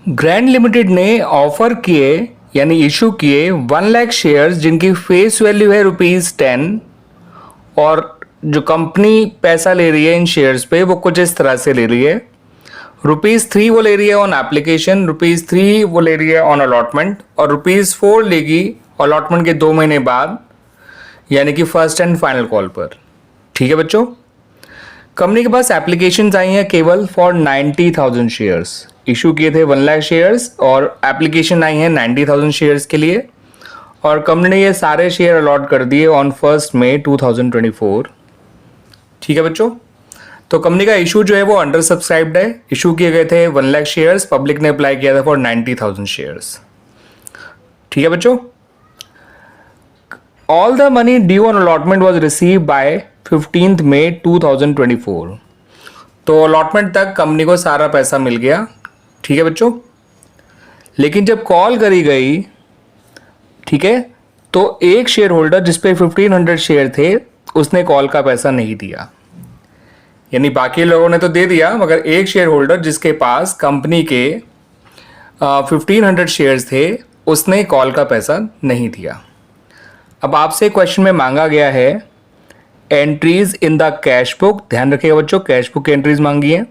Grand limited ने offer किए यानी इशू किए 1 लाख शेयर्स जिनकी फेस वैल्यू है ₹10 और जो कंपनी पैसा ले रही है इन शेयर्स पे वो कुछ इस तरह से ले रही है। ₹3 वो ले रही है ऑन एप्लीकेशन, ₹3 वो ले रही है ऑन अलॉटमेंट और ₹4 लेगी अलॉटमेंट के 2 महीने बाद, यानी कि फर्स्ट एंड फाइनल कॉल पर। ठीक है बच्चों, कंपनी के पास एप्लीकेशंस आई हैं केवल फॉर 90,000 शेयर्स। इशू किए थे 1 लाख शेयर्स और एप्लीकेशन आई है 90,000 शेयर्स के लिए और कंपनी ने ये सारे शेयर अलॉट कर दिए ऑन 1 मई 2024। ठीक है बच्चों, तो कंपनी का इशू जो है वो अंडर सब्सक्राइब्ड है। इशू किए गए थे 1 लाख शेयर्स, पब्लिक ने अप्लाई किया था फॉर 90,000 शेयर्स। ठीक है बच्चों, all the money due on allotment was receive by 15 मई 2024। तो अलॉटमेंट तक कंपनी को सारा पैसा मिल गया। ठीक है बच्चों, लेकिन जब कॉल करी गई, ठीक है, तो एक शेयर होल्डर जिसपे 1500 शेयर थे उसने कॉल का पैसा नहीं दिया। यानी बाकी लोगों ने तो दे दिया, मगर एक शेयर होल्डर जिसके पास कंपनी के 1500 शेयर्स थे उसने कॉल का पैसा नहीं दिया। अब आपसे क्वेश्चन में मांगा गया है entries in the cash book. ध्यान रखिएगा बच्चों, कैश बुक की एंट्रीज मांगी हैं,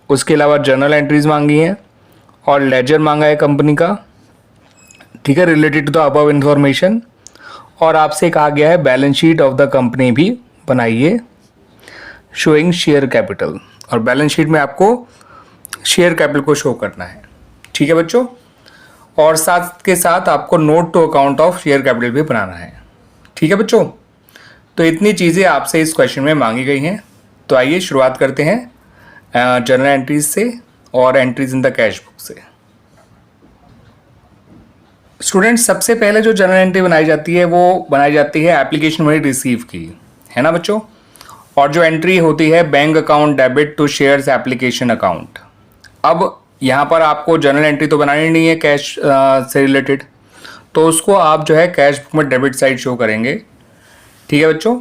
उसके अलावा जर्नल एंट्रीज मांगी हैं और लेजर मांगा है कंपनी का। ठीक है, related to the above information. और आपसे कहा गया है balance sheet of the company भी बनाइए शोइंग शेयर कैपिटल, और बैलेंस शीट में आपको शेयर कैपिटल को शो करना है। ठीक है बच्चों, और साथ के साथ आपको note to account of share capital भी बनाना है। ठीक है बच्चों, तो इतनी चीज़ें आपसे इस क्वेश्चन में मांगी गई हैं। तो आइए शुरुआत करते हैं जर्नल एंट्रीज से और entries in the cash book से। स्टूडेंट्स, सबसे पहले जो जर्नल एंट्री बनाई जाती है वो बनाई जाती है एप्लीकेशन मनी रिसीव की, है ना बच्चों। और जो एंट्री होती है bank account debit to shares application account. अब यहाँ पर आपको जर्नल एंट्री तो बनानी नहीं है कैश से रिलेटेड, तो उसको आप जो है कैश बुक में डेबिट साइड शो करेंगे। ठीक है बच्चों,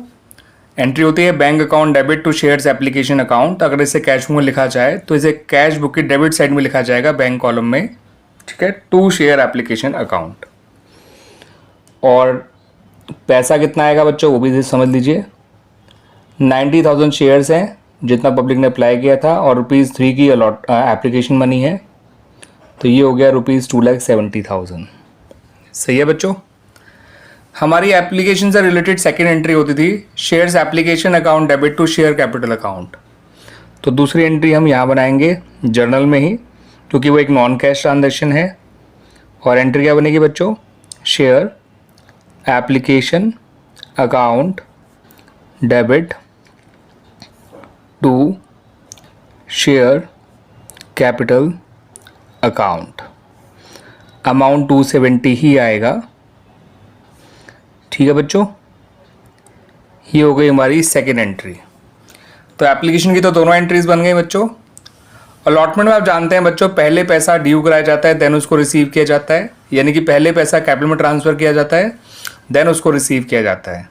एंट्री होती है bank account debit to shares application account. अगर इसे कैश बुक में लिखा जाए तो इसे कैश बुक की डेबिट साइड में लिखा जाएगा बैंक कॉलम में। ठीक है, टू शेयर एप्लीकेशन अकाउंट। और पैसा कितना आएगा बच्चों वो भी समझ लीजिए। 90,000 शेयर्स हैं जितना पब्लिक ने अप्लाई किया था और ₹3 की एप्लीकेशन मनी है, तो ये हो गया ₹2,70,000। सही है बच्चों। हमारी एप्लीकेशन से रिलेटेड सेकेंड एंट्री होती थी shares application account debit to share capital account. तो दूसरी एंट्री हम यहाँ बनाएंगे जर्नल में ही, क्योंकि वो एक नॉन कैश ट्रांजैक्शन है। और एंट्री क्या बनेगी बच्चों, share application account debit to share capital account. Amount 270 ही आएगा। ठीक है बच्चों, ये हो गई हमारी सेकेंड एंट्री। तो एप्लीकेशन की तो दोनों एंट्रीज बन गई बच्चों। अलॉटमेंट में आप जानते हैं बच्चों, पहले पैसा ड्यू कराया जाता है देन उसको रिसीव किया जाता है, यानी कि पहले पैसा कैपिटल में ट्रांसफ़र किया जाता है देन उसको रिसीव किया जाता है।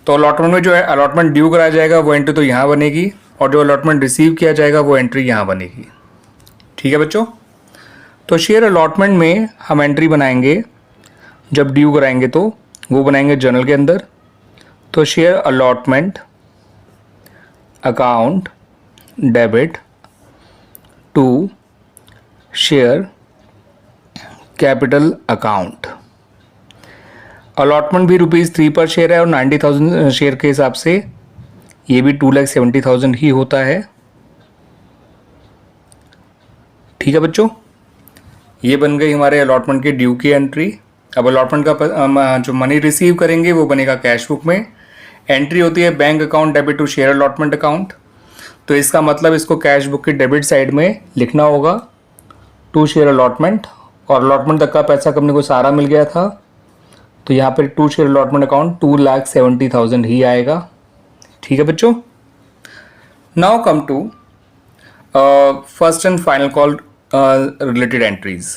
तो अलॉटमेंट में जो है अलॉटमेंट ड्यू कराया जाएगा वो एंट्री तो यहाँ बनेगी, और जो अलॉटमेंट रिसीव किया जाएगा वो एंट्री यहाँ बनेगी। ठीक है बच्चों, तो शेयर अलॉटमेंट में हम एंट्री बनाएंगे जब ड्यू कराएंगे तो वो बनाएंगे जर्नल के अंदर। तो share allotment account debit to share capital account. Allotment भी ₹3 पर शेयर है और 90,000 शेयर के हिसाब से ये भी 2,70,000 ही होता है। ठीक है बच्चों, ये बन गई हमारे अलॉटमेंट के ड्यू की एंट्री। अब अलॉटमेंट का जो मनी रिसीव करेंगे वो बनेगा कैश बुक में। एंट्री होती है bank account debit to share allotment account. तो इसका मतलब इसको कैश बुक की डेबिट साइड में लिखना होगा टू शेयर अलॉटमेंट, और अलॉटमेंट तक का पैसा कंपनी को सारा मिल गया था, तो यहाँ पर टू शेयर अलॉटमेंट अकाउंट 2,70,000 ही आएगा। ठीक है बच्चों, now come to first and final call related entries.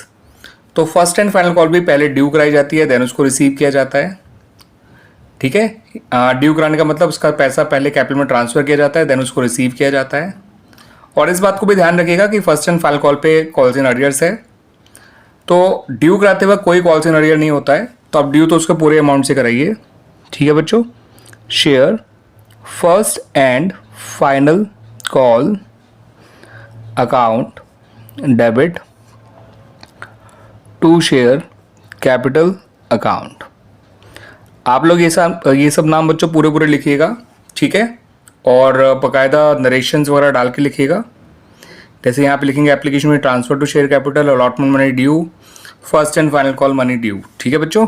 तो फर्स्ट एंड फाइनल कॉल भी पहले ड्यू कराई जाती है देन उसको रिसीव किया जाता है। ठीक है, ड्यू कराने का मतलब उसका पैसा पहले कैपिटल में ट्रांसफ़र किया जाता है देन उसको रिसीव किया जाता है। और इस बात को भी ध्यान रखिएगा कि फर्स्ट एंड फाइनल कॉल पे कॉल्स इन अरियर्स है, तो ड्यू कराते वक्त कोई कॉल्स इन अरियर नहीं होता है, तो आप ड्यू तो उसके पूरे अमाउंट से कराइए। ठीक है बच्चों, share first and final call account debit to share capital account. आप लोग ये सब नाम बच्चों पूरे पूरे लिखिएगा, ठीक है, और बाकायदा नरेशंस वगैरह डाल के लिखिएगा। जैसे यहाँ पे लिखेंगे एप्लीकेशन में transfer to share capital, allotment money due, first and final call money due. ठीक है बच्चों,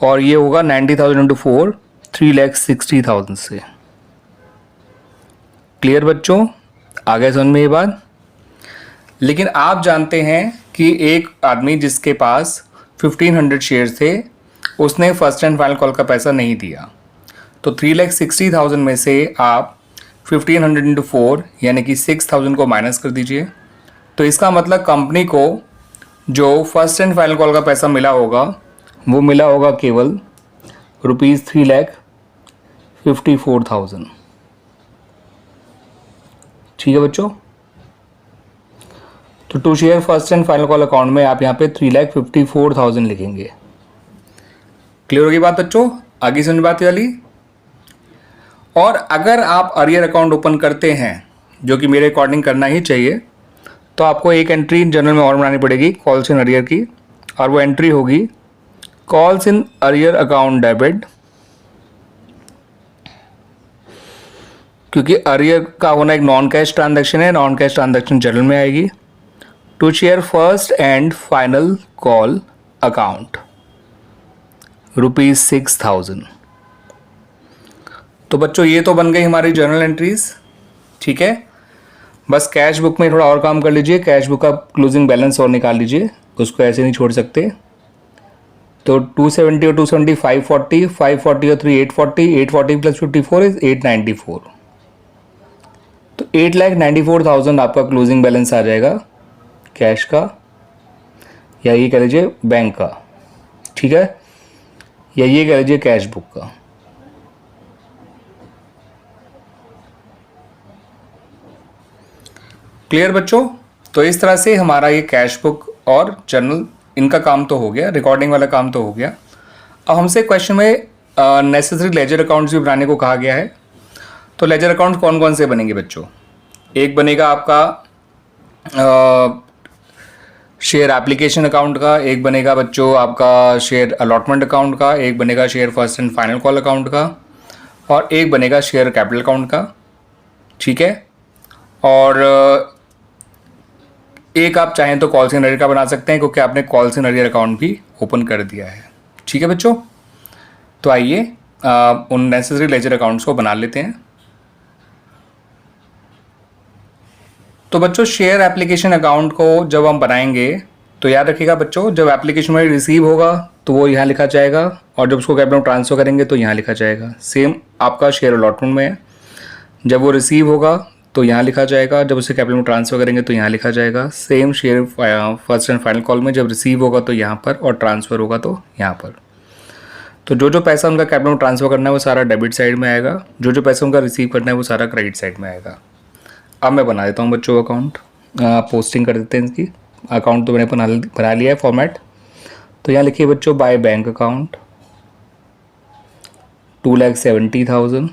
और ये होगा 90,000 इंटू 4, 3,60,000 से। क्लियर बच्चों, आगे समझ में ये बात। लेकिन आप जानते हैं कि एक आदमी जिसके पास 1500 शेयर थे, उसने फर्स्ट एंड फाइनल कॉल का पैसा नहीं दिया, तो 3,60,000 में से आप 1500 इंटू 4 यानी कि 6,000 को माइनस कर दीजिए। तो इसका मतलब कंपनी को जो फर्स्ट एंड फाइनल कॉल का पैसा मिला होगा वो मिला होगा केवल ₹3,54,000। ठीक है बच्चों, तो to share first and final call account में आप यहाँ पे 3,54,000 लिखेंगे। क्लियर होगी बात बच्चों, आगे समझ बात वाली। और अगर आप अरियर अकाउंट ओपन करते हैं, जो कि मेरे अकॉर्डिंग करना ही चाहिए, तो आपको एक एंट्री जनरल में और बनानी पड़ेगी कॉल्स इन अरियर की, और वो एंट्री होगी calls in arrear account debit, क्योंकि अरियर का होना एक नॉन कैश ट्रांजैक्शन है, नॉन कैश ट्रांजैक्शन जनरल में आएगी। To share first and final call account ₹6,000। तो बच्चों ये तो बन गई हमारी जर्नल एंट्रीज, ठीक है। बस कैश बुक में थोड़ा और काम कर लीजिए, कैश बुक का क्लोजिंग बैलेंस और निकाल लीजिए, उसको ऐसे नहीं छोड़ सकते। तो 270 और 270 540, 540 और 3 840, 840 प्लस 54 इज 894। तो 8,94,000 आपका क्लोजिंग बैलेंस आ जाएगा कैश का, या ये कह लीजिए बैंक का, ठीक है, या ये कह लीजिए कैश बुक का। क्लियर बच्चों, तो इस तरह से हमारा ये कैश बुक और जर्नल इनका काम तो हो गया, रिकॉर्डिंग वाला काम तो हो गया। अब हमसे क्वेश्चन में नेसेसरी लेजर अकाउंट्स भी बनाने को कहा गया है। तो लेजर अकाउंट्स कौन कौन से बनेंगे बच्चों? एक बनेगा आपका शेयर एप्लीकेशन अकाउंट का, एक बनेगा बच्चों आपका शेयर अलॉटमेंट अकाउंट का, एक बनेगा share first and final call account का, और एक बनेगा शेयर कैपिटल अकाउंट का, ठीक है। और एक आप चाहें तो कॉल्स इन अरियर का बना सकते हैं, क्योंकि आपने कॉल्स इन अरियर अकाउंट भी ओपन कर दिया है, ठीक है बच्चों। तो आइए उन नेसेसरी लेजर अकाउंट्स को बना लेते हैं। तो बच्चों शेयर एप्लीकेशन अकाउंट को जब हम बनाएंगे तो याद रखिएगा बच्चों, जब एप्लीकेशन में रिसीव होगा तो वो यहाँ लिखा जाएगा, और जब उसको कैपिटल में ट्रांसफर करेंगे तो यहाँ लिखा जाएगा। सेम आपका शेयर अलॉटमेंट में है, जब वो रिसीव होगा तो यहाँ लिखा जाएगा, जब उसे कैपिटल में ट्रांसफर करेंगे तो यहाँ लिखा जाएगा। Same share first and final call में जब रिसीव होगा तो यहाँ पर, और ट्रांसफ़र होगा तो यहाँ पर। तो जो जो पैसा उनका कैपिटल में ट्रांसफ़र करना है वो सारा डेबिट साइड में आएगा, जो जो पैसा उनका रिसीव करना है वो सारा क्रेडिट साइड में आएगा। अब मैं बना देता हूँ बच्चों अकाउंट, पोस्टिंग कर देते हैं इसकी। अकाउंट तो मैंने बना लिया है फॉर्मेट। तो यहाँ लिखिए बच्चों बाय बैंक अकाउंट 2,70,000,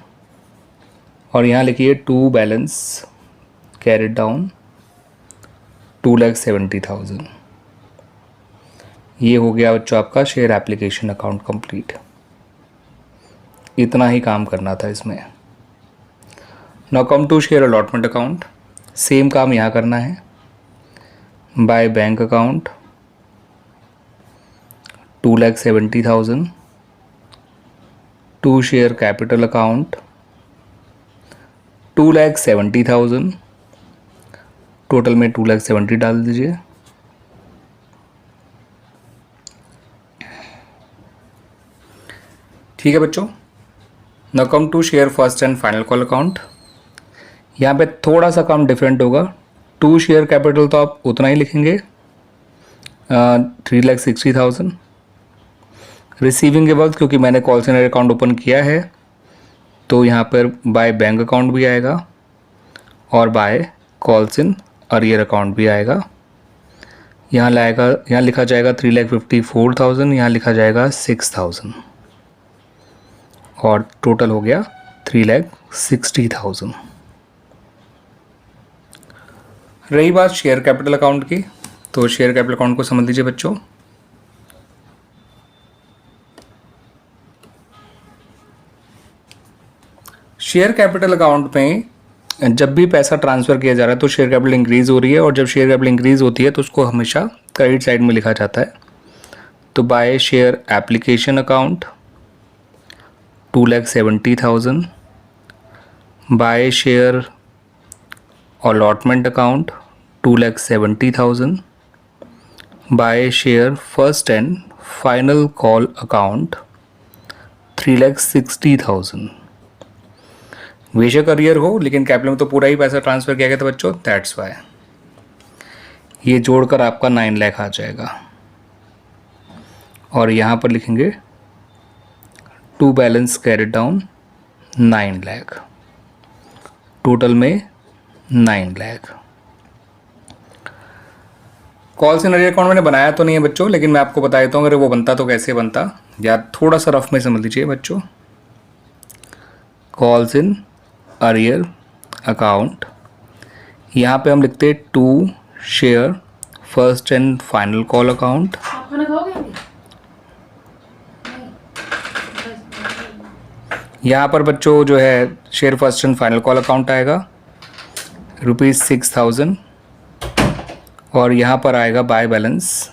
और यहाँ लिखिए टू बैलेंस कैरिड डाउन 2,70,000। ये हो गया बच्चों आपका शेयर एप्लीकेशन अकाउंट कंप्लीट। इतना ही काम करना था इसमें। Now come to share allotment account, same काम यहाँ करना है। By bank account 2,70,000, to share capital account 2,70,000, total में 2,70,000 डाल दीजिए। ठीक है बच्चों, now come to share first and final call account. यहाँ पे थोड़ा सा काम डिफरेंट होगा। टू शेयर कैपिटल तो आप उतना ही लिखेंगे 3,60,000। रिसीविंग के वक्त क्योंकि मैंने कॉल सेंटर अकाउंट ओपन किया है तो यहाँ पर बाय बैंक अकाउंट भी आएगा और by calls in arrear account भी आएगा। यहाँ लिखा जाएगा 3,54,000, यहाँ लिखा जाएगा 6,000 और टोटल हो गया 3,60,000। रही बात शेयर कैपिटल अकाउंट की, तो शेयर कैपिटल अकाउंट को समझ लीजिए बच्चों। शेयर कैपिटल अकाउंट में जब भी पैसा ट्रांसफ़र किया जा रहा है तो शेयर कैपिटल इंक्रीज़ हो रही है, और जब शेयर कैपिटल इंक्रीज़ होती है तो उसको हमेशा क्रेडिट साइड में लिखा जाता है। तो by share application account 2,70,000, by share allotment account 2,70,000, by share first and final call account 3,60,000। बेशक अरियर हो, लेकिन कैपिटल में तो पूरा ही पैसा ट्रांसफ़र किया गया था बच्चों, दैट्स वाई ये जोड़कर आपका 9 लाख आ जाएगा। और यहाँ पर लिखेंगे to balance carried down 9 lakh, total में 9 lakh. Calls in arrear account मैंने बनाया तो नहीं है बच्चों, लेकिन मैं आपको बता देता हूँ अगर वो बनता तो कैसे बनता, या थोड़ा सा रफ में समझ लीजिए बच्चों। कॉल्स इन अरियर अकाउंट, यहाँ पे हम लिखते हैं to share first and final call account. यहाँ पर बच्चों जो है share first and final call account आएगा ₹6,000, और यहाँ पर आएगा बाय बैलेंस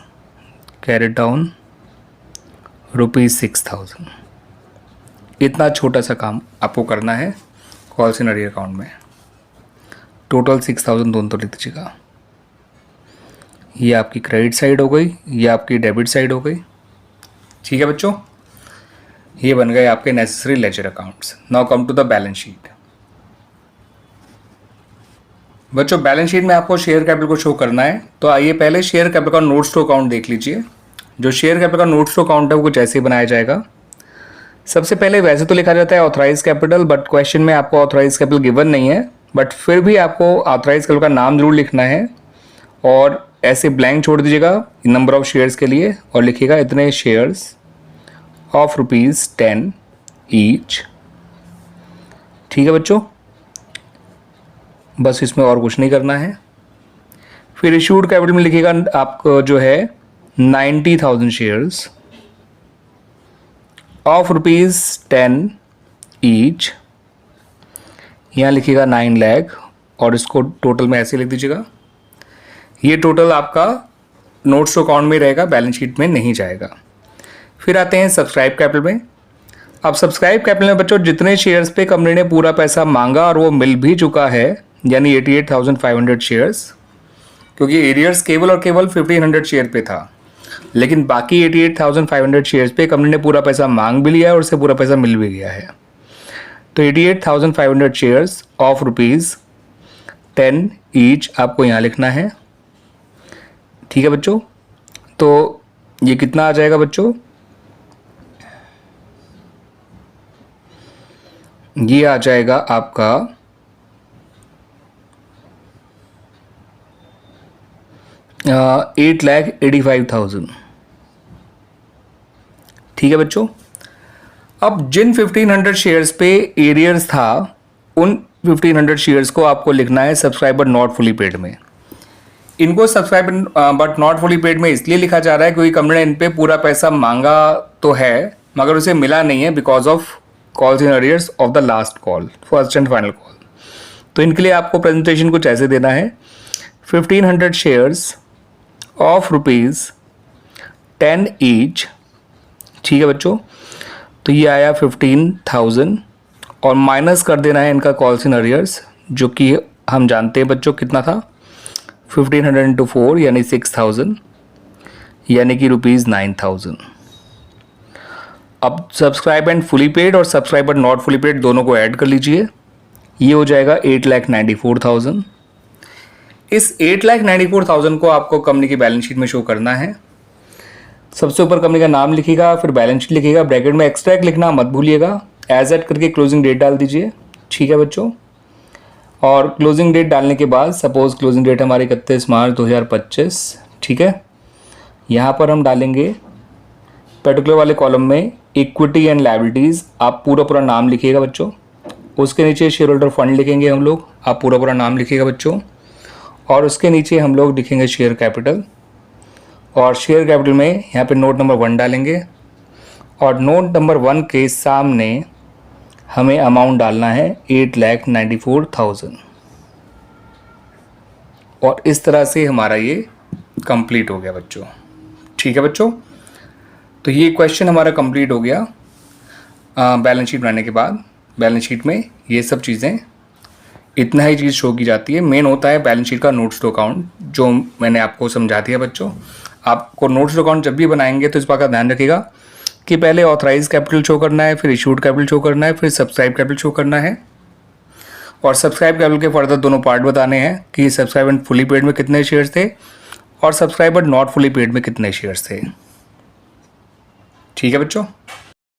कैरिड डाउन ₹6,000। इतना छोटा सा काम आपको करना है कॉल्स इन अरियर अकाउंट में। टोटल 6,000 दोनों तो लिख दीजिएगा। ये आपकी क्रेडिट साइड हो गई, ये आपकी डेबिट साइड हो गई। ठीक है बच्चों, ये बन गए आपके necessary ledger accounts. Now come to the balance sheet. बच्चों बैलेंस शीट में आपको शेयर कैपिटल को शो करना है, तो आइए पहले शेयर कैपिटल का नोट्स टू अकाउंट देख लीजिए। जो शेयर कैपिटल का नोट्स टू अकाउंट है वो कुछ ऐसे ही बनाया जाएगा। सबसे पहले वैसे तो लिखा जाता है ऑथराइज कैपिटल, बट क्वेश्चन में आपको ऑथराइज कैपिटल गिवन नहीं है, बट फिर भी आपको ऑथराइज कैपिटल का नाम जरूर लिखना है, और ऐसे ब्लैंक छोड़ दीजिएगा नंबर ऑफ शेयर्स के लिए, और लिखिएगा इतने शेयर्स ऑफ ₹10 ईच। ठीक है बच्चों, बस इसमें और कुछ नहीं करना है। फिर इशूड कैपिटल में लिखिएगा आपको जो है 90,000 शेयर्स ऑफ ₹10 ईच। यहाँ लिखिएगा 9 लाख, और इसको टोटल में ऐसे लिख दीजिएगा। ये टोटल आपका नोट्स टू अकाउंट में रहेगा, बैलेंस शीट में नहीं जाएगा। फिर आते हैं सब्सक्राइब कैपिटल में। अब सब्सक्राइब कैपिटल में बच्चों जितने शेयर्स पे कंपनी ने पूरा पैसा मांगा और वो मिल भी चुका है, यानी 88,500 शेयर्स, क्योंकि एरियर्स केवल और केवल 1,500 शेयर पे था, लेकिन बाकी 88,500 शेयर्स पे कंपनी ने पूरा पैसा मांग भी लिया है और उससे पूरा पैसा मिल भी गया है। तो 88,500 शेयर्स ऑफ ₹10 ईच आपको यहाँ लिखना है। ठीक है बच्चों, तो ये कितना आ जाएगा बच्चों? ये आ जाएगा आपका 8,85,000। ठीक है बच्चों, अब जिन 1,500 शेयर्स पे एरियर्स था, उन 1,500 शेयर्स को आपको लिखना है सब्सक्राइबर नॉट फुली पेड में। इनको subscriber but not fully paid में इसलिए लिखा जा रहा है क्योंकि कंपनी ने इन पे पूरा पैसा मांगा तो है, मगर उसे मिला नहीं है because of calls in arrears of the last call, first and final call. तो इनके लिए आपको प्रेजेंटेशन कुछ ऐसे देना है, 1,500 शेयर्स ऑफ ₹10 ईच। ठीक है बच्चों, तो ये आया 15,000, और माइनस कर देना है इनका कॉल्स इन अरियर्स, जो कि हम जानते हैं बच्चों कितना था, 1,500 इंटू 4 यानी 6,000, यानी कि ₹9,000। अब सब्सक्राइब एंड फुली पेड और सब्सक्राइबर नॉट फुली पेड दोनों को ऐड कर लीजिए, ये हो जाएगा 8,94,000। इस 8,94,000 को आपको कंपनी की बैलेंस शीट में शो करना है। सबसे ऊपर कंपनी का नाम लिखिएगा, फिर बैलेंस शीट लिखिएगा, ब्रैकेट में एक्सट्रैक्ट लिखना मत भूलिएगा, एज एड करके क्लोजिंग डेट डाल दीजिए। ठीक है बच्चों, और क्लोजिंग डेट डालने के बाद सपोज क्लोजिंग डेट हमारी 31 मार्च 2025, ठीक है, यहाँ पर हम डालेंगे पर्टिकुलर वाले कॉलम में इक्विटी एंड लायबिलिटीज़, आप पूरा नाम लिखिएगा बच्चों। उसके नीचे शेयर होल्डर फंड लिखेंगे हम लोग, आप पूरा नाम लिखिएगा बच्चों। और उसके नीचे हम लोग लिखेंगे शेयर कैपिटल, और शेयर कैपिटल में यहाँ पे नोट नंबर 1 डालेंगे, और नोट नंबर 1 के सामने हमें अमाउंट डालना है 8,94,000। और इस तरह से हमारा ये कंप्लीट हो गया बच्चों। ठीक है बच्चों, तो ये क्वेश्चन हमारा कंप्लीट हो गया बैलेंस शीट बनाने के बाद। बैलेंस शीट में ये सब चीज़ें, इतना ही चीज़ शो की जाती है। मेन होता है बैलेंस शीट का नोट्स टू अकाउंट, जो मैंने आपको समझा दिया बच्चों। आपको नोट्स टू अकाउंट जब भी बनाएंगे तो इस बात का ध्यान रखिएगा कि पहले ऑथराइज कैपिटल शो करना है, फिर इशूड कैपिटल शो करना है, फिर सब्सक्राइब कैपिटल शो करना है। और सब्सक्राइब कैपिटल के फर्दर दोनों पार्ट बताने हैं कि सब्सक्राइब एंड फुली पेड में कितने शेयर्स थे और subscribe but not fully paid में कितने शेयर्स थे। ठीक है बच्चों।